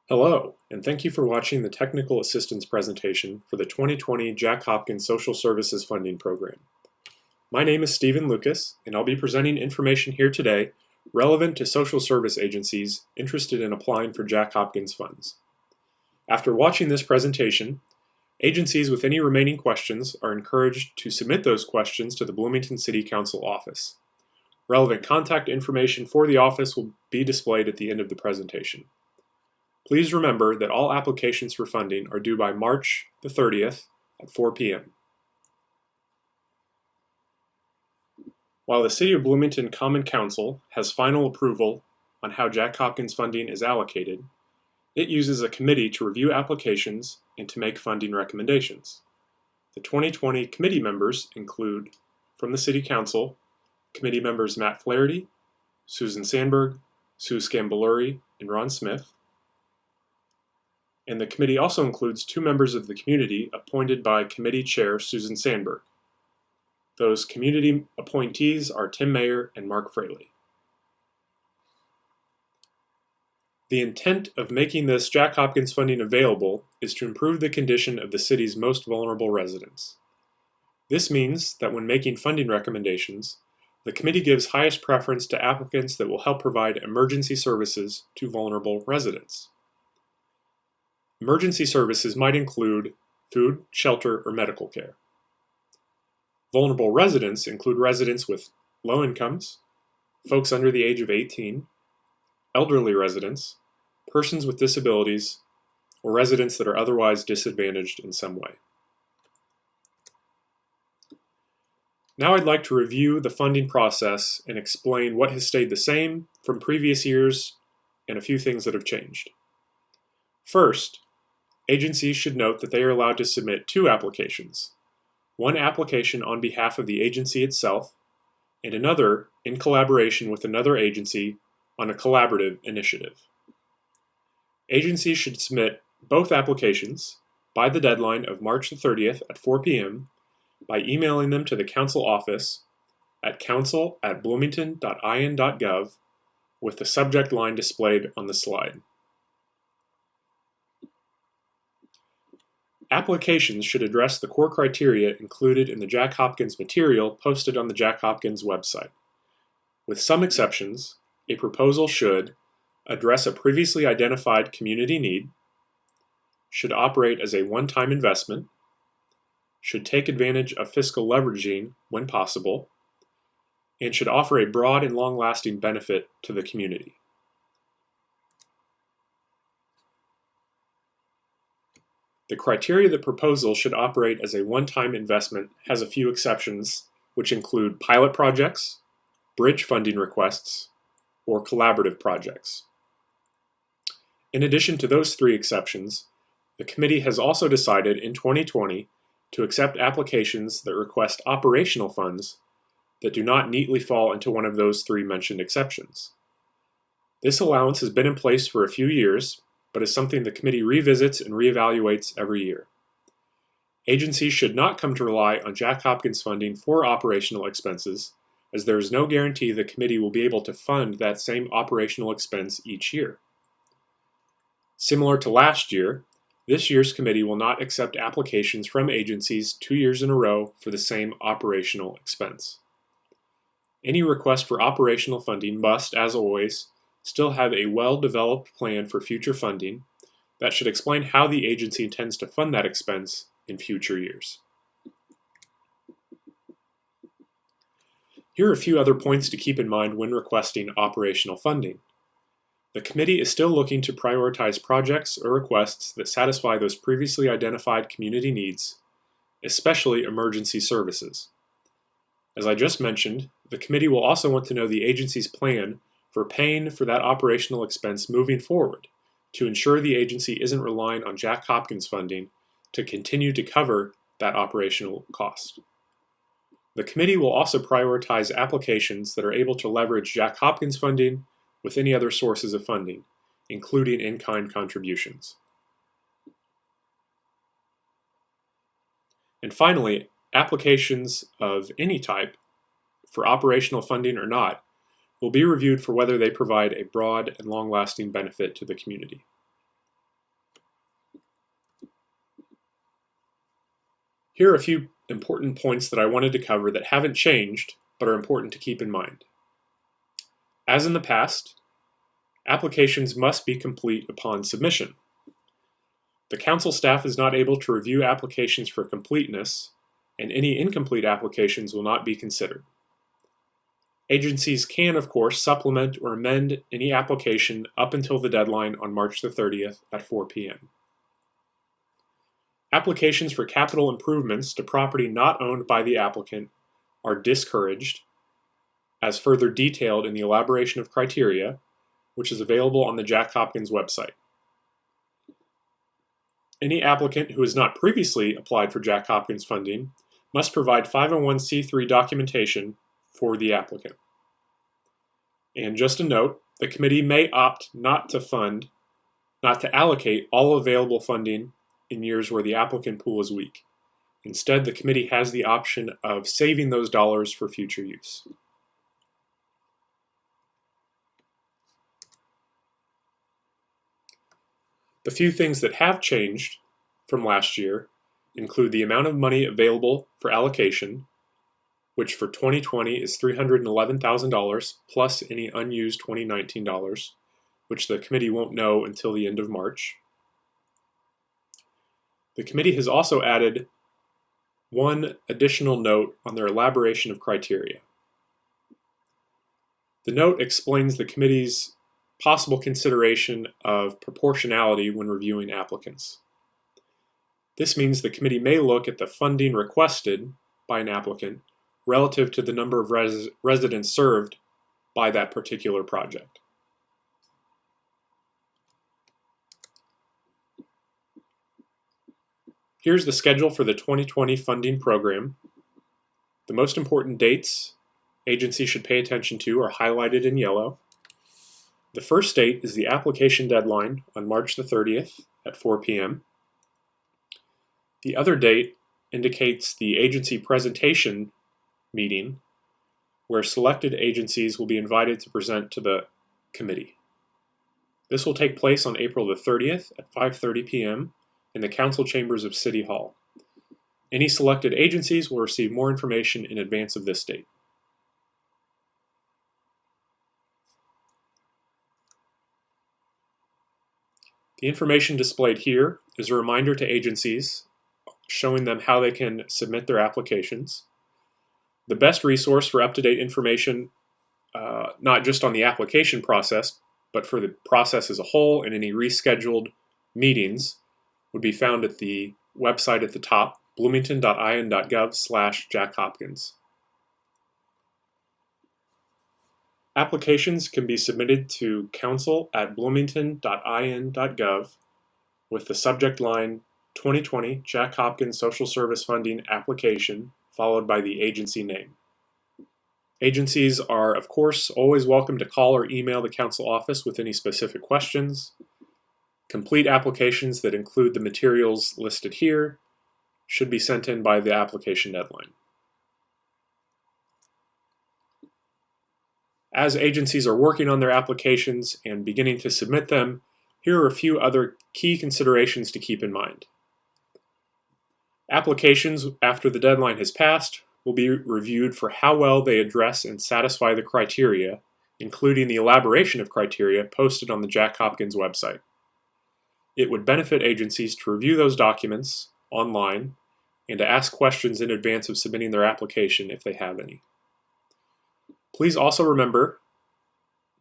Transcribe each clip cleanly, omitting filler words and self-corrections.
Hello, and thank you for watching the technical assistance presentation for the 2020 Jack Hopkins Social Services Funding Program. My name is Stephen Lucas, and I'll be presenting information here today relevant to social service agencies interested in applying for Jack Hopkins funds. After watching this presentation, agencies with any remaining questions are encouraged to submit those questions to the Bloomington City Council office. Relevant contact information for the office will be displayed at the end of the presentation. Please remember that all applications for funding are due by March the 30th at 4 p.m. While the City of Bloomington Common Council has final approval on how Jack Hopkins funding is allocated, it uses a committee to review applications and to make funding recommendations. The 2020 committee members include, from the City Council, committee members Matt Flaherty, Susan Sandberg, Sue Scamboluri, and Ron Smith. And the committee also includes two members of the community appointed by committee chair Susan Sandberg. Those community appointees are Tim Mayer and Mark Fraley. The intent of making this Jack Hopkins funding available is to improve the condition of the city's most vulnerable residents. This means that when making funding recommendations, the committee gives highest preference to applicants that will help provide emergency services to vulnerable residents. Emergency services might include food, shelter, or medical care. Vulnerable residents include residents with low incomes, folks under the age of 18, elderly residents, persons with disabilities, or residents that are otherwise disadvantaged in some way. Now I'd like to review the funding process and explain what has stayed the same from previous years and a few things that have changed. First, agencies should note that they are allowed to submit two applications, one application on behalf of the agency itself, and another in collaboration with another agency on a collaborative initiative. Agencies should submit both applications by the deadline of March the 30th at 4 p.m. by emailing them to the council office at council@bloomington.in.gov with the subject line displayed on the slide. Applications should address the core criteria included in the Jack Hopkins material posted on the Jack Hopkins website. With some exceptions, a proposal should address a previously identified community need, should operate as a one-time investment, should take advantage of fiscal leveraging when possible, and should offer a broad and long-lasting benefit to the community. The criteria the proposal should operate as a one-time investment has a few exceptions, which include pilot projects, bridge funding requests, or collaborative projects. In addition to those three exceptions, the committee has also decided in 2020 to accept applications that request operational funds that do not neatly fall into one of those three mentioned exceptions. This allowance has been in place for a few years, but is something the committee revisits and reevaluates every year. Agencies should not come to rely on Jack Hopkins funding for operational expenses, as there is no guarantee the committee will be able to fund that same operational expense each year. Similar to last year, this year's committee will not accept applications from agencies 2 years in a row for the same operational expense. Any request for operational funding must, as always, still have a well-developed plan for future funding that should explain how the agency intends to fund that expense in future years. Here are a few other points to keep in mind when requesting operational funding. The committee is still looking to prioritize projects or requests that satisfy those previously identified community needs, especially emergency services. As I just mentioned, the committee will also want to know the agency's plan for paying for that operational expense moving forward to ensure the agency isn't relying on Jack Hopkins funding to continue to cover that operational cost. The committee will also prioritize applications that are able to leverage Jack Hopkins funding with any other sources of funding, including in-kind contributions. And finally, applications of any type, for operational funding or not, will be reviewed for whether they provide a broad and long-lasting benefit to the community. Here are a few important points that I wanted to cover that haven't changed, but are important to keep in mind. As in the past, applications must be complete upon submission. The council staff is not able to review applications for completeness, and any incomplete applications will not be considered. Agencies can, of course, supplement or amend any application up until the deadline on March the 30th at 4 p.m. Applications for capital improvements to property not owned by the applicant are discouraged, as further detailed in the elaboration of criteria, which is available on the Jack Hopkins website. Any applicant who has not previously applied for Jack Hopkins funding must provide 501c3 documentation for the applicant. And just a note, the committee may opt not to allocate all available funding in years where the applicant pool is weak. Instead, the committee has the option of saving those dollars for future use. The few things that have changed from last year include the amount of money available for allocation, which for 2020 is $311,000 plus any unused 2019 dollars, which the committee won't know until the end of March. The committee has also added one additional note on their elaboration of criteria. The note explains the committee's possible consideration of proportionality when reviewing applicants. This means the committee may look at the funding requested by an applicant relative to the number of residents served by that particular project. Here's the schedule for the 2020 funding program. The most important dates agencies should pay attention to are highlighted in yellow. The first date is the application deadline on March the 30th at 4 p.m. The other date indicates the agency presentation meeting, where selected agencies will be invited to present to the committee. This will take place on April the 30th at 5:30 p.m. in the council chambers of City Hall. Any selected agencies will receive more information in advance of this date. The information displayed here is a reminder to agencies showing them how they can submit their applications. The best resource for up-to-date information, not just on the application process, but for the process as a whole and any rescheduled meetings, would be found at the website at the top, bloomington.in.gov/jackhopkins. Applications can be submitted to council@bloomington.in.gov with the subject line 2020 Jack Hopkins Social Service Funding Application, followed by the agency name. Agencies are, of course, always welcome to call or email the council office with any specific questions. Complete applications that include the materials listed here should be sent in by the application deadline. As agencies are working on their applications and beginning to submit them, here are a few other key considerations to keep in mind. Applications after the deadline has passed will be reviewed for how well they address and satisfy the criteria, including the elaboration of criteria posted on the Jack Hopkins website. It would benefit agencies to review those documents online and to ask questions in advance of submitting their application if they have any. Please also remember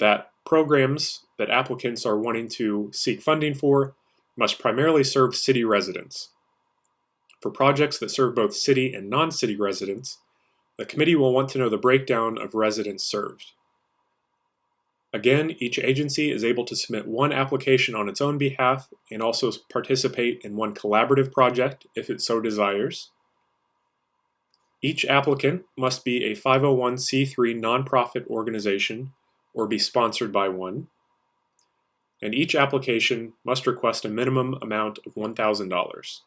that programs that applicants are wanting to seek funding for must primarily serve city residents. For projects that serve both city and non-city residents, the committee will want to know the breakdown of residents served. Again, each agency is able to submit one application on its own behalf and also participate in one collaborative project if it so desires. Each applicant must be a 501c3 nonprofit organization or be sponsored by one. And each application must request a minimum amount of $1,000.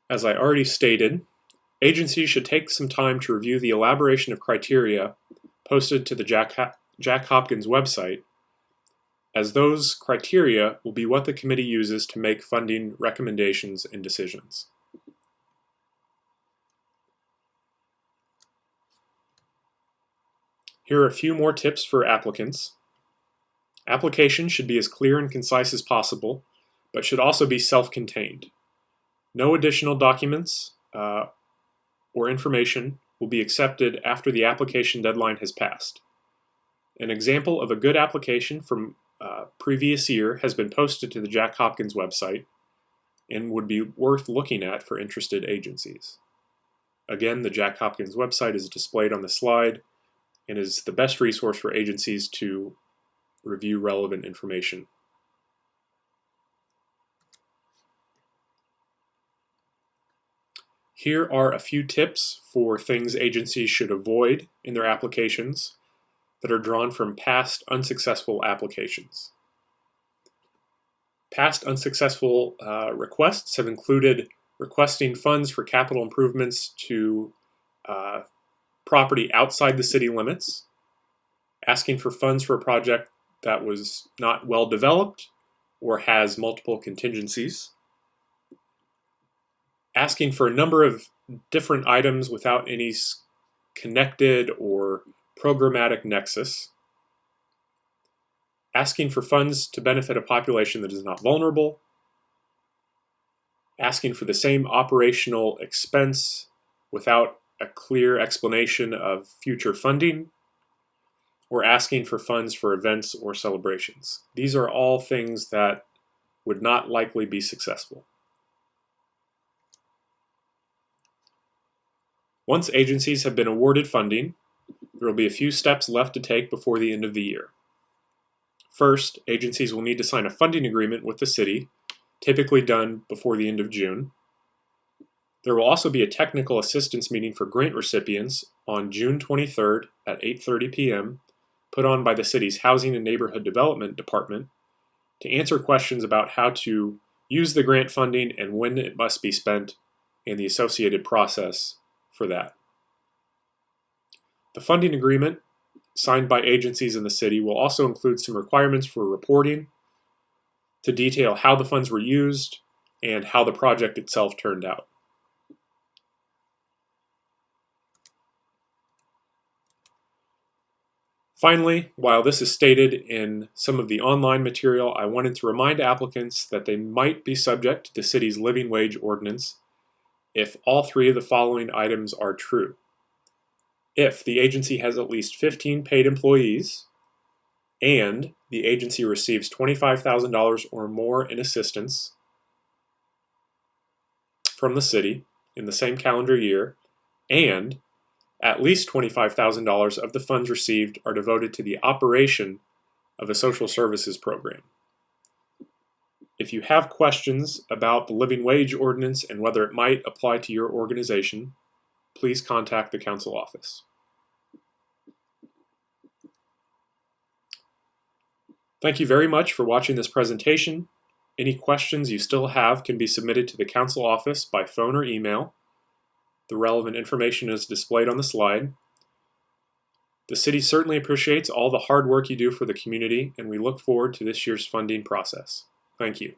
As I already stated, agencies should take some time to review the elaboration of criteria posted to the Jack Hopkins website, as those criteria will be what the committee uses to make funding recommendations and decisions. Here are a few more tips for applicants. Applications should be as clear and concise as possible, but should also be self-contained. No additional documents or information will be accepted after the application deadline has passed. An example of a good application from previous year has been posted to the Jack Hopkins website and would be worth looking at for interested agencies. Again, the Jack Hopkins website is displayed on the slide and is the best resource for agencies to review relevant information. Here are a few tips for things agencies should avoid in their applications that are drawn from past unsuccessful applications. Past unsuccessful requests have included requesting funds for capital improvements to property outside the city limits, asking for funds for a project that was not well developed or has multiple contingencies, asking for a number of different items without any connected or programmatic nexus, asking for funds to benefit a population that is not vulnerable, asking for the same operational expense without a clear explanation of future funding, or asking for funds for events or celebrations. These are all things that would not likely be successful. Once agencies have been awarded funding, there will be a few steps left to take before the end of the year. First, agencies will need to sign a funding agreement with the city, typically done before the end of June. There will also be a technical assistance meeting for grant recipients on June 23rd at 8:30 p.m., put on by the city's Housing and Neighborhood Development Department to answer questions about how to use the grant funding and when it must be spent and the associated process for that. The funding agreement signed by agencies in the city will also include some requirements for reporting to detail how the funds were used and how the project itself turned out. Finally, while this is stated in some of the online material, I wanted to remind applicants that they might be subject to the city's living wage ordinance if all three of the following items are true. If the agency has at least 15 paid employees and the agency receives $25,000 or more in assistance from the city in the same calendar year, and at least $25,000 of the funds received are devoted to the operation of a social services program. If you have questions about the living wage ordinance and whether it might apply to your organization, please contact the council office. Thank you very much for watching this presentation. Any questions you still have can be submitted to the council office by phone or email. The relevant information is displayed on the slide. The city certainly appreciates all the hard work you do for the community, and we look forward to this year's funding process. Thank you.